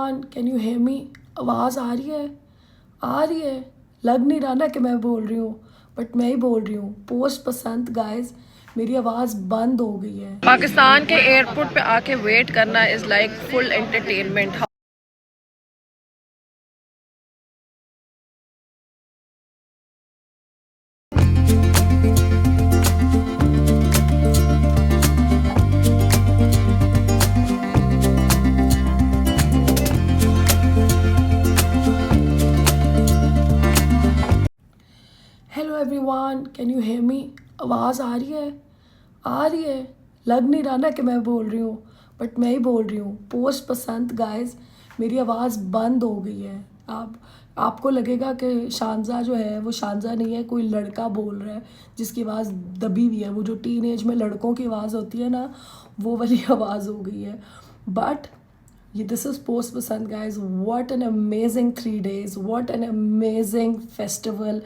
Everyone, can you hear me? आवाज़ आ रही है? आ रही है? लग नहीं रहा ना कि मैं बोल रही हूँ, बट मैं ही बोल रही हूँ। पोस्ट पसंद गाइस, मेरी आवाज़ बंद हो गई है। पाकिस्तान के एयरपोर्ट पे आके वेट करना is like full entertainment. Hello everyone, can you hear me? आवाज़ आ रही है? आ रही है? लग नहीं रहा ना कि मैं बोल रही हूँ, बट मैं ही बोल रही हूँ। पोस्ट पसंद गाइस, मेरी आवाज़ बंद हो गई है। आपको लगेगा कि शानजा जो है वो शानजा नहीं है, कोई लड़का बोल रहा है जिसकी आवाज़ दबी हुई है। वो जो टीन एज में लड़कों की आवाज़ होती है ना, वो वाली आवाज़ हो गई है। But this is post Basant, guys. What an amazing 3 days! What an amazing festival!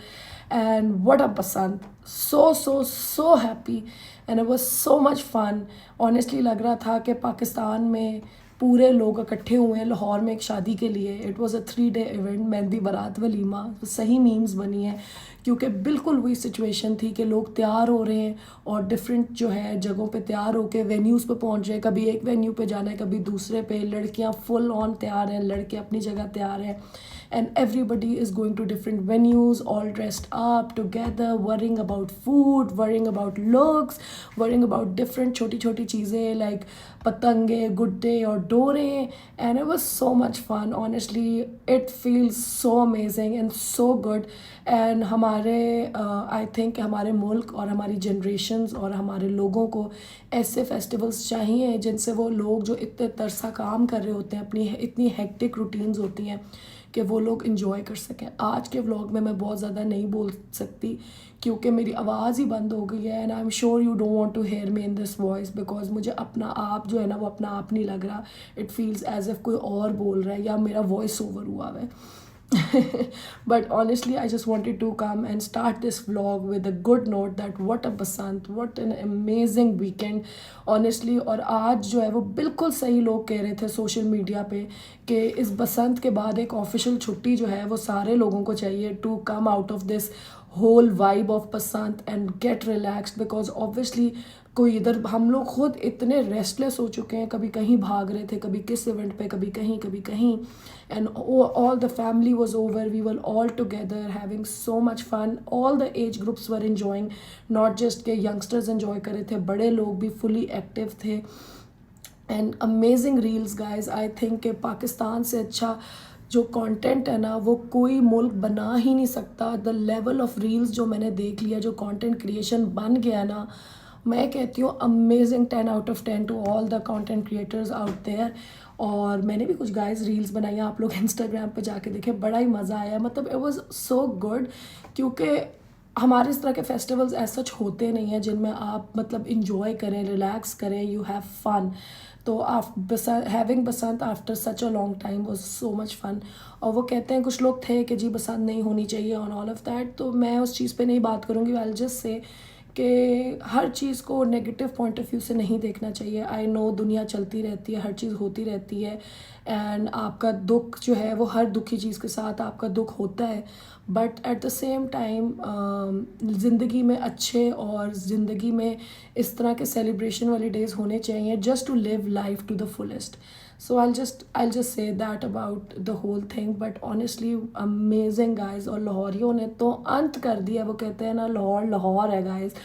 And what a Basant! So happy, and it was so much fun. Honestly, लग रहा था कि पाकिस्तान में पूरे लोग इकट्ठे हुए हैं लाहौर में एक शादी के लिए। It was a 3 day event, mehndi बारात वलीमा। सही मीम्स बनी है क्योंकि बिल्कुल वही सिचुएशन थी कि लोग तैयार हो रहे हैं और डिफरेंट जो है जगहों पे तैयार होके वेन्यूज़ पे पहुंच रहे हैं। कभी एक वेन्यू पे जाना है, कभी दूसरे पे। लड़कियां फुल ऑन तैयार हैं, लड़के अपनी जगह तैयार हैं, and everybody is going to different venues all dressed up together, worrying about food, worrying about looks, worrying about different छोटी छोटी चीज़ें like पतंगे, गुड्डे और डोरे। and it was so much fun. Honestly, it feels so amazing and so good. and हमारे I think हमारे मुल्क और हमारी जनरेशन्स और हमारे लोगों को ऐसे फेस्टिवल्स चाहिए जिनसे वो लोग जो इतने तरसा काम कर रहे होते हैं, अपनी इतनी हेक्टिक रूटीन्स होती हैं, कि वो लोग इन्जॉय कर सकें। आज के व्लॉग में मैं बहुत ज़्यादा नहीं बोल सकती क्योंकि मेरी आवाज़ ही बंद हो गई है। And I am sure you don't want to hear me in this voice because मुझे अपना आप जो है ना वो अपना आप नहीं लग रहा। इट फील्स एज इफ कोई और बोल रहा है या मेरा वॉइस ओवर हुआ है। but honestly, I just wanted to come and start this vlog with a good note that what a Basant, what an amazing weekend honestly। और आज जो है वो बिल्कुल सही लोग कह रहे थे सोशल मीडिया पे कि इस बसंत के बाद एक ऑफिशियल छुट्टी जो है वो सारे लोगों को चाहिए to come out of this whole vibe of Basant and get relaxed. Because obviously कोई इधर हम लोग खुद इतने रेस्टलेस हो चुके हैं, कभी कहीं भाग रहे थे, कभी किस इवेंट पे, कभी कहीं। and all the family was over, we were all together having so much fun, all the age groups were enjoying, not just के youngsters enjoy कर रहे थे, बड़े लोग भी fully active थे। and amazing reels guys, I think कि पाकिस्तान से अच्छा जो कंटेंट है ना वो कोई मुल्क बना ही नहीं सकता। द लेवल ऑफ रील्स जो मैंने देख लिया, जो कंटेंट क्रिएशन बन गया ना, मैं कहती हूँ amazing 10 out of 10 to all the content creators out there. और मैंने भी कुछ गाइस रील्स बनाई, आप लोग इंस्टाग्राम पे जाके देखें, बड़ा ही मज़ा आया। मतलब इट वाज सो गुड क्योंकि हमारे इस तरह के फेस्टिवल्स ऐसा सच होते नहीं हैं जिनमें आप मतलब इंजॉय करें, रिलैक्स करें, यू हैव फन। तो having Basant after such a long time was so much fun. और वो कहते हैं कुछ लोग थे कि जी बसंत नहीं होनी चाहिए ऑन ऑल ऑफ दैट, तो मैं उस चीज़ पे नहीं बात करूँगी। आई जस्ट से कि हर चीज़ को नेगेटिव पॉइंट ऑफ व्यू से नहीं देखना चाहिए। आई नो दुनिया चलती रहती है, हर चीज़ होती रहती है, एंड आपका दुख जो है वो हर दुखी चीज़ के साथ आपका दुख होता है। But at the same time ज़िंदगी में अच्छे और ज़िंदगी में इस तरह के सेलिब्रेशन वाले डेज़ होने चाहिए just to live life to the fullest. So I'll just say that about the whole thing, but honestly amazing guys। और लाहौरियों ने तो अंत कर दिया। वो कहते हैं ना लाहौर लाहौर है guys।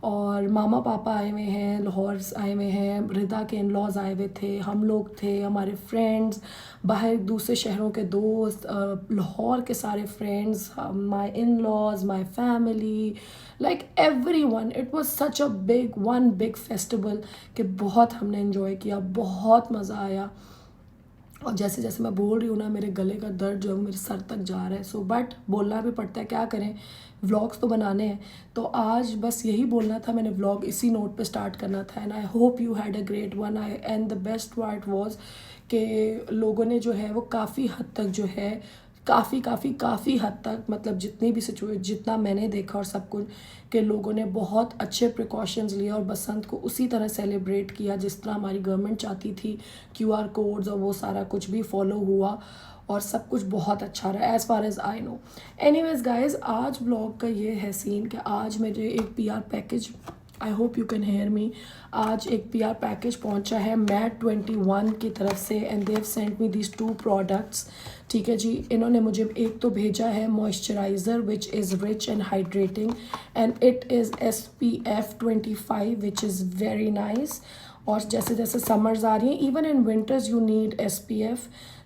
और मामा पापा आए हुए हैं, लाहौर आए हुए हैं, रिदा के इन लॉज आए हुए थे, हम लोग थे, हमारे फ्रेंड्स, बाहर दूसरे शहरों के दोस्त, लाहौर के सारे friends, my in laws, my family, like everyone. It was such a big festival कि बहुत हमने इन्जॉय किया, बहुत मज़ा आया। और जैसे जैसे मैं बोल रही हूँ ना, मेरे गले का दर्द जो है मेरे सर तक जा रहा है। सो बट बोलना भी पड़ता है, क्या करें, व्लॉग्स तो बनाने हैं। तो आज बस यही बोलना था, मैंने व्लॉग इसी नोट पे स्टार्ट करना था। And I hope you had a great one. And the best part was कि लोगों ने जो है वो काफ़ी हद तक जो है काफ़ी हद तक, मतलब जितनी भी जितना मैंने देखा और सब कुछ के लोगों ने बहुत अच्छे प्रिकॉशंस लिए और बसंत को उसी तरह सेलिब्रेट किया जिस तरह हमारी गवर्नमेंट चाहती थी। QR कोड्स और वो सारा कुछ भी फॉलो हुआ और सब कुछ बहुत अच्छा रहा as far as I know. Anyways guys, आज ब्लॉग का ये है सीन कि आज मुझे एक PR package, I hope you can hear me, आज एक PR पैकेज पहुंचा है MAT21 की तरफ से and they have sent me these 2 products. ठीक है जी, इन्होंने मुझे एक तो भेजा है moisturiser which is rich and hydrating and it is SPF 25 which is very nice. और जैसे जैसे समर्स आ रही हैं, even in winters you need SPF,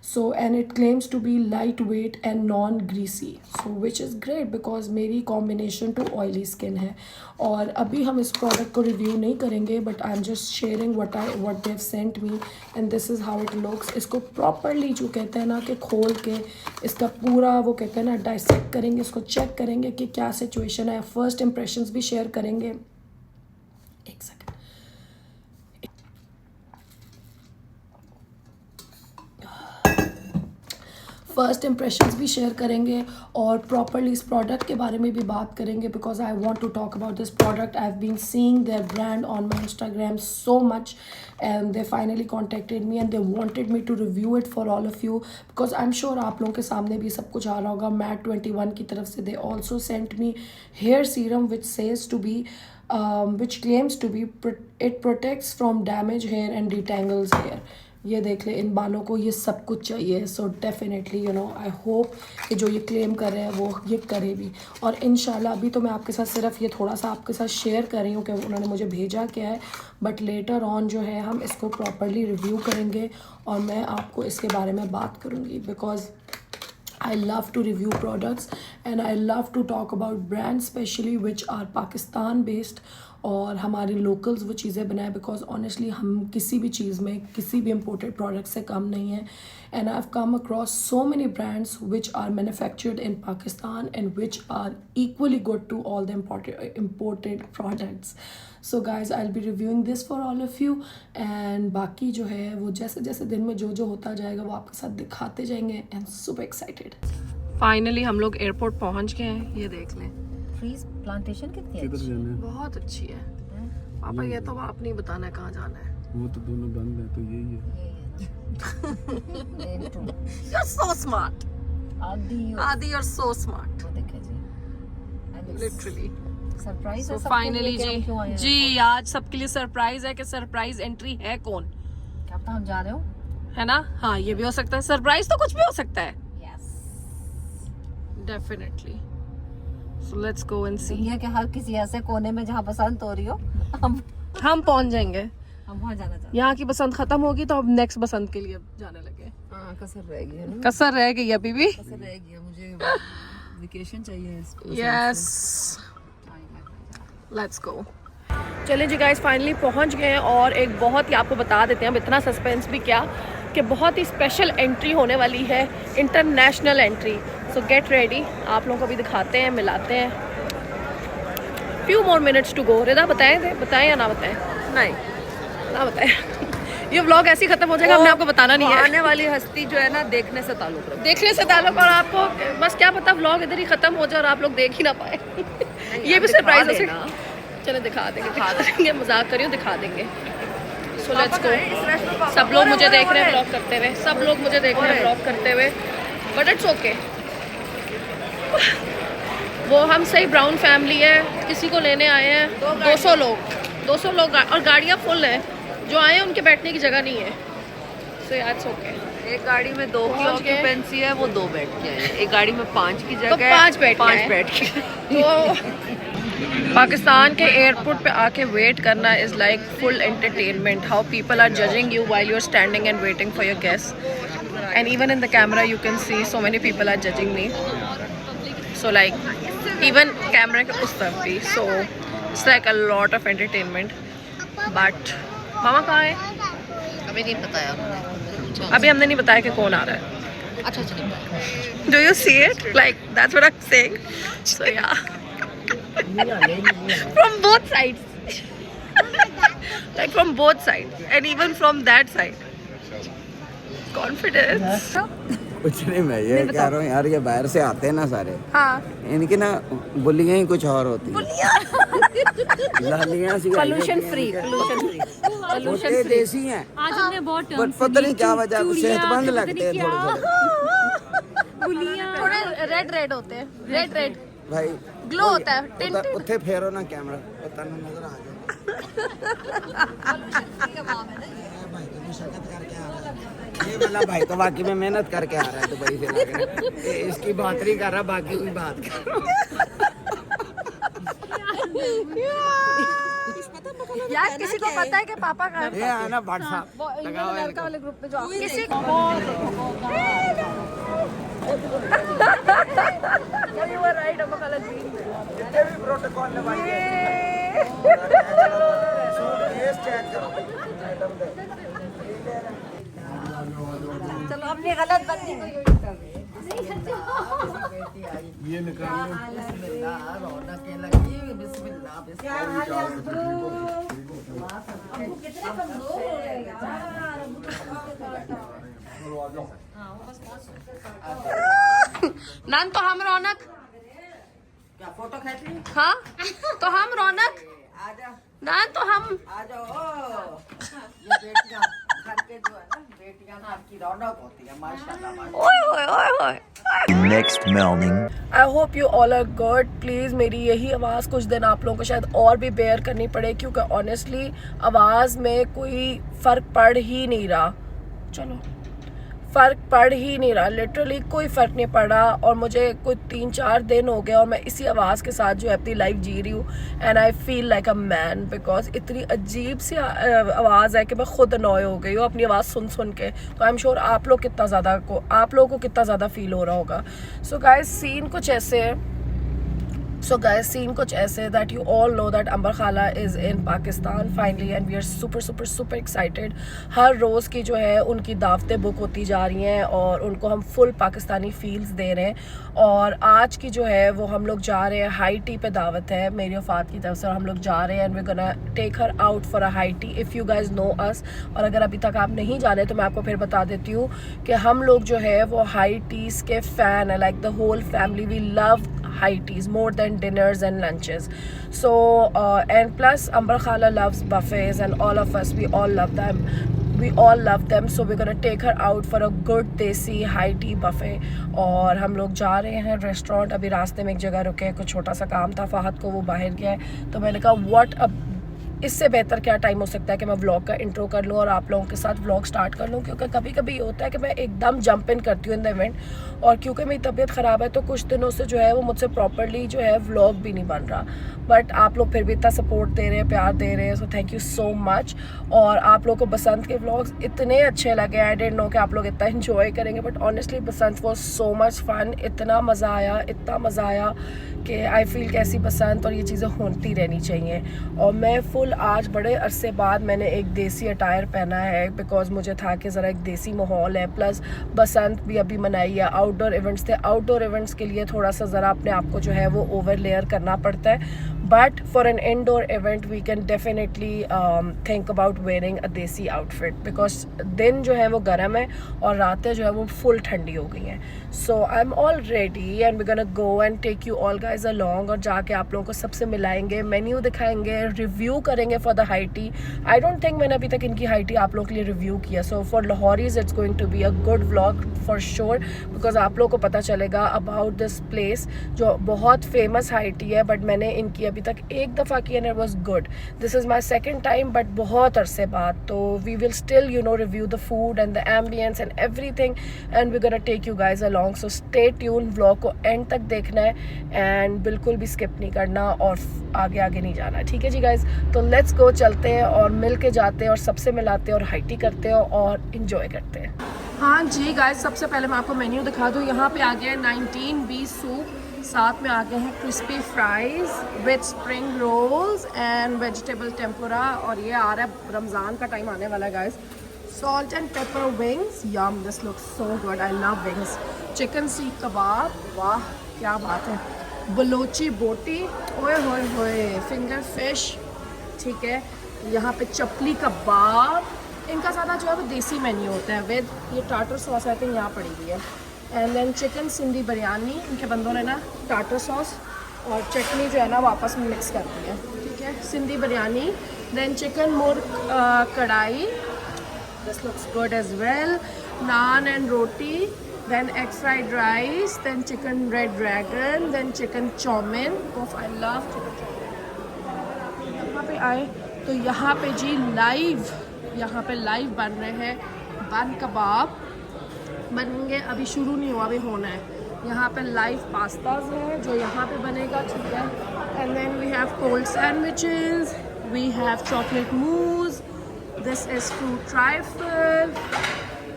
so and it claims to be lightweight and non greasy, so which is great because मेरी combination to oily skin है। और अभी हम इस प्रोडक्ट को रिव्यू नहीं करेंगे, but I am just sharing what they have sent me and this is how it looks. इसको प्रॉपरली जो कहते हैं ना कि खोल के इसका पूरा वो कहते हैं ना डाइसेक्ट करेंगे, इसको चेक करेंगे कि क्या सिचुएशन है, फर्स्ट इम्प्रेशंस भी शेयर करेंगे। एक सेकेंड, फर्स्ट इम्प्रेशंस भी शेयर करेंगे और प्रॉपरली इस प्रोडक्ट के बारे में भी बात करेंगे because I want to talk about this product. I have been seeing their brand on my Instagram so much and they finally contacted me and they wanted me to review it for all of you because I am sure आप लोगों के सामने भी सब कुछ आ रहा होगा। MAT21 की तरफ से they also sent me hair serum which says to be which claims to be it protects from damaged hair and detangles hair। ये देख ले, इन बालों को ये सब कुछ चाहिए। So definitely you know I hope कि जो ये क्लेम कर रहे हैं वो ये करे भी। और इंशाल्लाह अभी तो मैं आपके साथ सिर्फ ये थोड़ा सा आपके साथ शेयर कर रही हूँ कि उन्होंने मुझे भेजा क्या है, बट लेटर ऑन जो है हम इसको प्रॉपरली रिव्यू करेंगे और मैं आपको इसके बारे में बात करूँगी because I love to review products and I love to talk about brands especially which are Pakistan based और हमारे locals वो चीज़ें बनाए because honestly हम किसी भी चीज़ में किसी भी imported product से कम नहीं है and I've come across so many brands which are manufactured in Pakistan and which are equally good to all the imported products। So guys, I'll be reviewing this for all of you and बाकी जो है वो जैसे जैसे दिन में जो होता जाएगा वो आपके साथ दिखाते जाएंगे and super excited। फाइनली हम लोग एयरपोर्ट पहुंच गए हैं, ये देख लें। फ्रीज प्लांटेशन कितनी अच्छी है? बहुत अच्छी है पापा, ये तो आप नहीं बताना कहाँ जाना है। वो तो दोनों बंद है, तो यही है। You're so smart आदि Adi, you're so smart देखिए जी, literally। सरप्राइज है So सबके finally लिए कि हम क्यों आए हैं? जी आज सबके लिए सरप्राइज है कि सरप्राइज एंट्री है कौन, क्या पता हम जा रहे हो। है ना। हाँ ये भी हो सकता है, सरप्राइज तो कुछ भी हो सकता है yes, definitely. So let's go and see. दुनिया के हर किसी ऐसे कोने में जहाँ बसंत हो रही हो हम पहुंच जाएंगे, हम वहाँ जाना चाहते यहाँ की बसंत खत्म होगी तो अब नेक्स्ट बसंत के लिए जाने लगे। हैं। हाँ, कसर रहेगी है ना, कसर रह गई अभी भी। कसर रहेगी। मुझे वेकेशन चाहिए इसको। Yes let's go. चलिए जी गाइस, फाइनली पहुंच गए हैं और एक बहुत ही आपको बता देते हैं, अब इतना सस्पेंस भी क्या कि बहुत ही स्पेशल एंट्री होने वाली है, international entry. So get ready, आप लोगों को भी दिखाते हैं, मिलाते हैं। Few more minutes to go. Rida बताएं या ना बताएं? नहीं, ना बताएं। ये व्लॉग ऐसे ही खत्म हो जाएगा, हमने आपको बताना नहीं है। आने वाली हस्ती जो है ना देखने से ताल्लुक रखती देखने से ताल्लुक, और आपको बस क्या पता व्लॉग इधर ही खत्म हो जाए और आप लोग देख ही ना पाए। ये भी सरप्राइज हो सकता है। चलो दिखा देंगे, मजाक करियो, दिखा देंगे। सो लेट्स गो। सब लोग मुझे देख रहे हैं ब्लॉग करते हुए, सब लोग मुझे देख रहे हैं ब्लॉग करते हुए, बट इट्स ओके। वो हम सही ब्राउन फैमिली है, किसी को लेने आए हैं 200 लोग और गाड़ियाँ फुल हैं, जो आए हैं उनके बैठने की जगह नहीं है। So it's okay. एक गाड़ी में 2 की ऑक्यूपेंसी है, वो 2 बैठ के हैं। एक गाड़ी में 5 की तो जगह 5 बैठ के। तो पाकिस्तान के एयरपोर्ट पे आके वेट करना is like full entertainment. How people are judging you while you are standing and waiting for your guest, and even in the camera you can see so many people are judging me. So like even camera के उस तरफ भी, so it's like a lot of entertainment. But मामा कहाँ है? अभी नहीं बताया, अभी हमने नहीं बताया कि कौन आ रहा है। अच्छा चलिए। Do you see it? Like that's what I'm saying. So yeah. From both sides. Like from both sides, and even from that side. Confidence. कुछ नहीं, मैं ये कह रहा हूँ यार, ये बाहर से आते हैं ना सारे, हाँ इनकी ना बुलियाँ ही कुछ और होती हैं। लालियाँ सी पोल्यूशन फ्री, पोल्यूशन होते देसी हैं, आज हमने बहुत बट पता नहीं क्या वजह से सेहतमंद लगते हैं थोड़े थोड़े। थोड़े रेड होते हैं, रेड भाई ग्लो होता है, टिंट। उत्थे फेरो ना कैमरा, पता नहीं नजर आ जाए। भाई तो मुशक्कत करके आ रहा है, ये वाला भाई तो वाकई में मेहनत करके आ रहा है दुबई से लाके। इसकी बात नहीं कर रहा, बाकी कोई बात कर रहा। यार किसी को पता है कि पापा का ये आना भाट साहब लड़का वाले ग्रुप में जो किसी को you were right, अम्मा खाला जी। प्रोटोकॉल चलो अपनी गलत बंदी को ये निकाल नान तो हम रौनक, क्या फोटो खींच ली? हाँ तो हम रौनक, नान तो हम। आ जाओ, ये बेटियां घर के जो है ना, बेटियां घर की रौनक होती है, माशाल्लाह। ओए Next morning. I hope you all are good. Please मेरी यही आवाज़ कुछ दिन आप लोगों को शायद और भी बेयर करनी पड़े, क्योंकि ऑनेस्टली आवाज़ में कोई फ़र्क पड़ ही नहीं रहा। चलो, फ़र्क पड़ ही नहीं रहा, लिटरली कोई फ़र्क नहीं पड़ा। और मुझे कोई 3-4 दिन हो गए और मैं इसी आवाज़ के साथ जो है अपनी लाइफ जी रही हूँ। And I feel like a man, because इतनी अजीब सी आवाज़ है कि मैं खुद अनॉय हो गई हूँ अपनी आवाज़ सुन सुन के। तो आई एम श्योर आप लोगों को कितना ज़्यादा फील हो रहा होगा। सो गाइस सीन कुछ ऐसे that you all know that अंबर खाला is in Pakistan finally and we are super excited। हर रोज़ की जो है उनकी दावतें बुक होती जा रही हैं और उनको हम फुल पाकिस्तानी फील्स दे रहे हैं। और आज की जो है वो हम लोग जा रहे हैं, हाई टी पे दावत है मेरी वफ़ात की तरफ से, और हम लोग जा रहे हैं and we gonna take her out for a high tea. If you guys know us, और अगर अभी तक आप नहीं जाने तो मैं आपको फिर बता देती हूँ कि हम लोग जो है वो हाई टीज़ के फ़ैन है, like the whole family we love high teas more than dinners and lunches. So and plus Amber Khala loves buffets and all of us, we all love them, so we're gonna take her out for a good desi high tea buffet। और हम लोग जा रहे हैं restaurant. अभी रास्ते में एक जगह रुके, कुछ छोटा सा काम था फ़हद को, वो बाहर गया है तो मैंने कहा व्हाट अब इससे बेहतर क्या टाइम हो सकता है कि मैं व्लॉग का इंट्रो कर लूँ और आप लोगों के साथ व्लॉग स्टार्ट कर लूँ। क्योंकि कभी कभी ये होता है कि मैं एकदम जंप इन करती हूँ इन द इवेंट, और क्योंकि मेरी तबीयत ख़राब है तो कुछ दिनों से जो है वो मुझसे प्रॉपरली जो है व्लॉग भी नहीं बन रहा। बट आप लोग फिर भी इतना सपोर्ट दे रहे हैं, प्यार दे रहे हैं, so thank you so much. और आप लोगों को बसंत के व्लॉग्स इतने अच्छे लगे, आई डिडंट नो कि आप लोग इतना इन्जॉय करेंगे, but honestly Basant was so much fun. इतना मज़ा आया कि आई फील कि ऐसी बसंत और ये चीज़ें होती रहनी चाहिए। और मैं फुल आज बड़े अरसे बाद मैंने एक देसी अटायर पहना है, बिकॉज मुझे था कि ज़रा एक देसी माहौल है, प्लस बसंत भी अभी मनाई है, आउटडोर इवेंट्स थे। आउटडोर इवेंट्स के लिए थोड़ा सा ज़रा अपने आप को जो है वो ओवर लेयर करना पड़ता है, but for an indoor event we can definitely think about wearing a desi outfit, because दिन जो है वो गर्म है और रातें जो है वो फुल ठंडी हो गई हैं। So I am all ready and we gonna go and take you all guys along, और जाके आप लोगों को सबसे मिलाएंगे, मेन्यू दिखाएंगे, रिव्यू करेंगे for the high tea. I don't think मैंने अभी तक इनकी हाई टी आप लोगों के लिए रिव्यू किया। So for Lahoris it's going to be a good vlog for sure, because आप लोगों को पता चलेगा अबाउट दिस प्लेस जो बहुत फेमस हाई टी है, बट मैंने इनकी अभी तक एक दफ़ा की and it was good. This is my second time, but बहुत अरसे बाद। तो we will still review the food and the ambience and everything and we gonna take you guys along. So stay tune, vlog को end तक देखना है and बिल्कुल भी स्किप नहीं करना और आगे नहीं जाना, ठीक है जी गाइज। तो लेट्स गो, चलते हैं और मिल के जाते हैं और सबसे मिलाते हैं और हाई टी करते हैं और इन्जॉय करते हैं। हाँ जी गाइज, सबसे पहले मैं आपको मेन्यू दिखा दूँ। यहाँ पे आ गया है 19B सूप, साथ में आ गए हैं crispy fries with spring rolls and vegetable tempura, और ये आ रहा है रमज़ान का टाइम आने वाला है guys. Salt and pepper wings, yum, this looks so good, I love wings. Chicken seekh kebab, वाह क्या बात है। बलोची बोटी, ओए होए होए, फिंगर फिश, ठीक है। यहाँ पे चपली कबाब, इनका ज़्यादा जो है वो देसी मेन्यू होता है विद ये टाटर सॉस आई थिंक यहाँ पड़ी हुई है। And then chicken Sindhi biryani, इनके बंदों ने ना टाटर सॉस और चटनी जो है ना वापस में मिक्स कर दी है, ठीक है। Sindhi biryani, then chicken murgh karahi, this looks good as well, naan and roti, then egg fried rice, then chicken red dragon, then chicken chowmin. Oh, I love chicken chowmin. यहाँ पे आए तो यहाँ पे जी यहाँ पे लाइव बन रहे हैं बन कबाब बनेंगे, अभी शुरू नहीं हुआ, अभी होना है। यहाँ पे लाइव पास्ताज है जो यहाँ पे बनेगा, ठीक है। And then we have cold sandwiches, we have chocolate mousse, this is fruit trifle.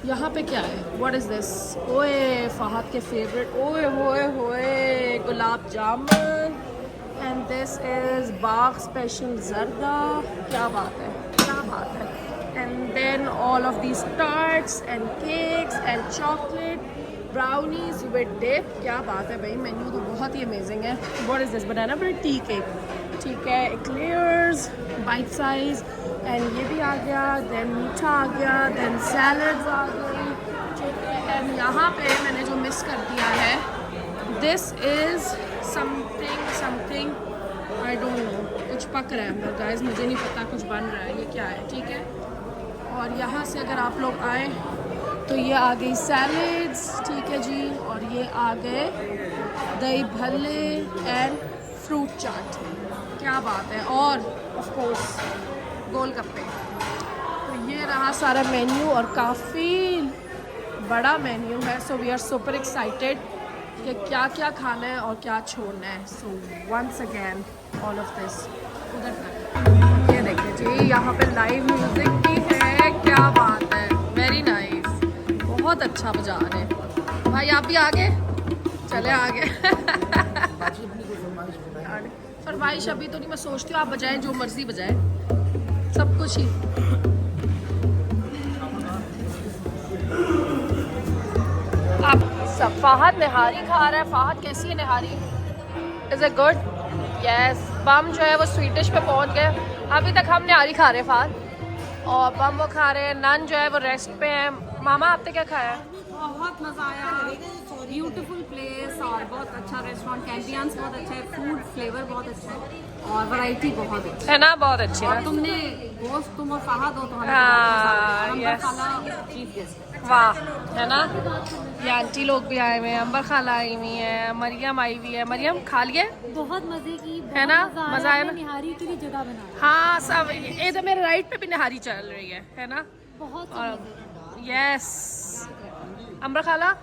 यहाँ पे क्या है, व्हाट इज़ दिस, ओए फहद के फेवरेट, ओए होए होए gulab jamun, and this is Bagh special zarda, क्या बात है, क्या बात है। And then all of these tarts and cakes and chocolate brownies with dip, क्या बात है भाई, मेन्यू तो बहुत ही अमेजिंग है। What is this, banana bread tea cake, ठीक है, एक्लेयर्स बाइट साइज, एंड ये भी आ गया, देन मीठा आ गया, देन सैलड्स आ गई, ठीक है। एंड यहाँ पे मैंने जो मिस कर दिया है, this is something I don't know, कुछ पक रहा है अंदर गाइस, मुझे नहीं पता कुछ बन रहा है, ये क्या है, ठीक है। और यहाँ से अगर आप लोग आए तो ये आ गई सैलड्स, ठीक है जी, और ये आ गए दही भल्ले एंड फ्रूट चाट, क्या बात है, और ऑफ कोर्स गोलगप्पे। तो ये रहा सारा मेन्यू और काफ़ी बड़ा मेन्यू है। So we are super excited कि क्या क्या खाना है और क्या छोड़ना है। So once again all of this उधर तक, ये देखिए जी, यहाँ पे लाइव म्यूजिक भी है, क्या बात है, वेरी नाइस, बहुत अच्छा बजा रहे हैं भाई। आप भी आगे चले आगे फरमाइश अभी तो नहीं, मैं सोचती हूँ आप बजाएं, जो मर्जी बजाएं, सब कुछ ही। आप सब, फाहद निहारी खा रहा है। फाहद कैसी है निहारी, इज़ इट गुड? यस। बम जो है वो स्वीटिश पे पहुंच गए, अभी तक हम निहारी खा रहे हैं फाहद, और बम वो खा रहे हैं, नन जो है वो रेस्ट पे है। मामा आपने क्या खाया है? बहुत मज़ा आया, ब्यूटीफुल प्लेस और बहुत अच्छा रेस्टोरेंट, एम्बियंस बहुत अच्छा है, फूड फ्लेवर बहुत अच्छा है और वैरायटी बहुत अच्छी है ना, बहुत अच्छी और ना। तुमने दोस्त, तुम और फहद हो तो हमें हाँ, बहुत yes. खाला चीफ गेस्ट, वाह, है ना। ये आंटी लोग भी आए हुए हैं, अंबर खाला आई हुई है, मरियम आई हुई है। मरियम खा लिए? बहुत मजे की, है ना, मजा आया ना। निहारी के लिए जगह बना, हाँ सब, इधर मेरे राइट पे भी निहारी चल रही है ना। बहुत यस, अंबर खाला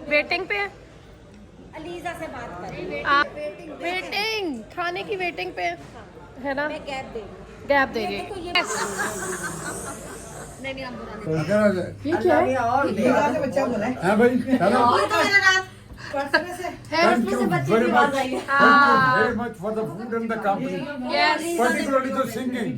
वेटिंग पे है, अलीजा से बात करें, वेटिंग, खाने की वेटिंग पे है ना, गैप दे रही है। ये क्या है? हाँ भाई, hello. Thank you very much. Thank you very much for the food and the company. Yes. Particularly the singing.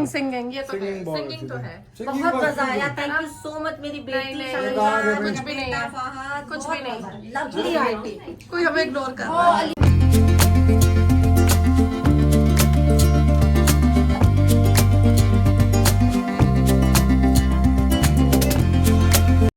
Singing, ये तो है, Singing बहुत सिंगिंग तो है। Singing बहुत was मजा आया, good. Thank you so much मेरी बेटी नहीं, शाहिदा, कुछ भी नहीं है, फहद, कुछ भी नहीं, लवली आंटी। कोई हमें इग्नोर कर रहा है।